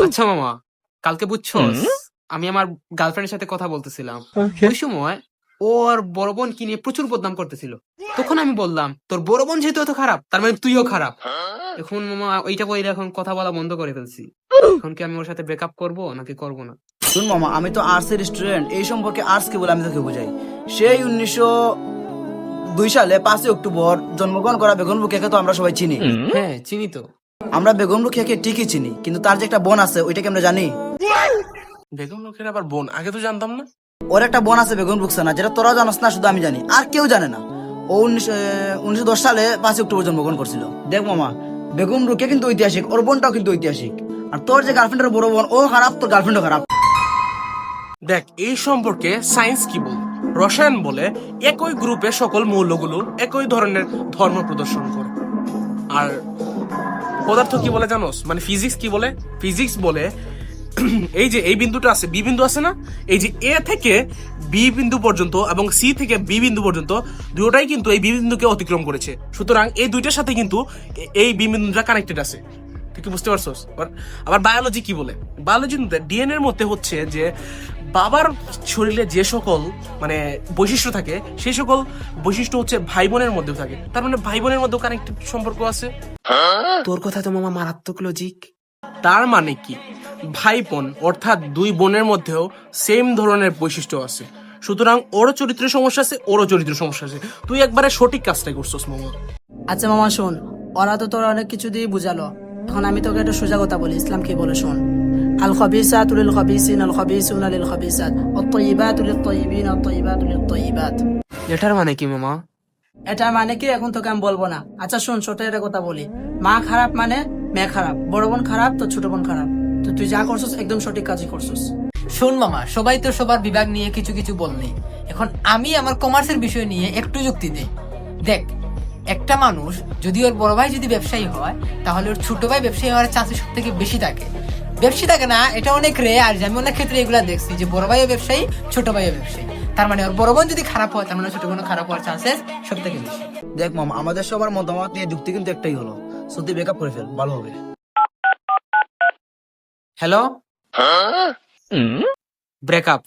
আচ্ছা মামা, কালকে বুঝছস আমি আমার গার্লফ্রেন্ডের সাথে কথা বলতেছিলাম। ওই সময় ওর বড় বোন কি নিয়ে প্রচুর বদনাম করতেছিল। তখন আমি বললাম, তোর বড় বোন যেহেতু এত খারাপ, তার মানে তুইও খারাপ। এখন মামা ওইটা বইলে এখন কথা বলা বন্ধ করে ফেলছি। এখন কি আমি ওর সাথে ব্রেকআপ করব নাকি করব না? শুন মামা, আমি তো আর্টস এর স্টুডেন্ট, এই সম্পর্কে আর্টস কি বলে আমি তোকে বুঝাই। সেই 1902 সালে 5 অক্টোবর জন্মগ্রহণ করা বেগম রোকেয়াকে তো আমরা সবাই চিনি। হ্যাঁ চিনি তো। আমরা বেগম রোকেয়াকে ঠিকই চিনি, কিন্তু তার যে একটা বোন আছে ওইটাকে আমরা জানি। বেগম লোকের আবার বোন, আগে তো জানতাম না। ওর একটা বোন আছে বেগম রুকসানা, যেটা তোরা জানাস না, শুধু আমি জানি, আর কেউ জানে না। ও 1910 সালে 5 অক্টোবর জন্মগ্রহণ করছিল। দেখ মামা, বেগম রোকেয়া কিন্তু ঐতিহাসিক, ওর বোনটাও কিন্তু ঐতিহাসিক। আর তোর যে গার্লফ্রেন্ডের বড় বোন, ও খারাপ, তোর গার্লফ্রেন্ডও খারাপ। দেখ, এই সম্পর্কে সায়েন্স কি বলে? রসায়ন বলে একই গ্রুপে সকল মৌলগুলো একই ধরনের ধর্ম প্রদর্শন করে। আর পদার্থ কি বলে জানোস? মানে ফিজিক্স কি বলে? ফিজিক্স বলে এই যে এই বিন্দুটা আছে, বি বিন্দু আছে না, এই যে এ থেকে বি বিন্দু পর্যন্ত এবং সি থেকে বি বিন্দু পর্যন্ত দুটোটাই কিন্তু এই বি বিন্দুকে অতিক্রম করেছে। সুতরাং এই দুইটার সাথে কিন্তু এই বি বিন্দুটা কানেক্টেড আছে। তুই কি বুঝতে পারছস? আবার বায়োলজি কি বলে? বায়োলজি ডিএনএ এর মধ্যে হচ্ছে যে বাবার শরীরে যে সকল মানে বৈশিষ্ট্য থাকে, সেই সকল বৈশিষ্ট্য হচ্ছে ভাই বোনের মধ্যেও থাকে। তার মানে ভাই বোনের মধ্যেও কানেক্টেড সম্পর্ক আছে। তোর কথা তো মামা মারাত্মক লজিক। তার মানে কি, ভাই বোন অর্থাৎ দুই বোনের মধ্যেও সেম ধরনের বৈশিষ্ট্য আছে। সুতরাং ওরও চরিত্রের সমস্যা আছে, ওরও চরিত্রের সমস্যা আছে। তুই একবারে সঠিক কাজটাই করছস মামা। আচ্ছা মামা শোন, ওরা তো তোর অনেক কিছু দিয়ে বুঝালো, এখন আমি তোকে একটা সোজা কথা বলি, ইসলাম কি বলে শোন। আল খাবিসাতু লিল খাবিসিন আল খাবিসুনা লিল খাবিসাত ওয়াত তাইয়িবাতু লিত তাইয়িবিন ওয়াত তাইয়িবাতু লিত তাইয়িবাত। এটার মানে কি মামা? এটার মানে কি এখন তোকে আমি বলবো না। আচ্ছা শোন, ছোট একটা কথা বলি, মা খারাপ মানে মেয়ে খারাপ, বড় বোন খারাপ তো ছোট বোন খারাপ। তো তুই যা করছিস একদম সঠিক কাজই করছিস। শোন মামা, সবাই তো সবার বিভাগ নিয়ে কিছু কিছু বললি, এখন আমি আমার কমার্সের বিষয় নিয়ে একটু যুক্তি দিই। দেখ, একটা মানুষ যদি ওর বড় ভাই যদি ব্যবসায়ী হয়, তাহলে ওর ছোট ভাই ব্যবসায়ী হওয়ার চান্সেস সব থেকে বেশি থাকে। বেশি থাকে না, এটা অনেক রে। আর আমি অনেক ক্ষেত্রে এগুলা দেখছি যে বড় ভাইও ব্যবসায়ী, ছোট ভাইও ব্যবসায়ী। তার মানে ওর বড় বোন যদি খারাপ হয়, তার মানে ছোট বোন খারাপ হওয়ার চান্সেস সব থেকে বেশি। দেখ মামা, আমাদের সবার মতামত নিয়ে যুক্তি কিন্তু একটাই হলো, সত্যি ব্রেকআপ করে ফেল, ভালো হবে। Hello, breakup.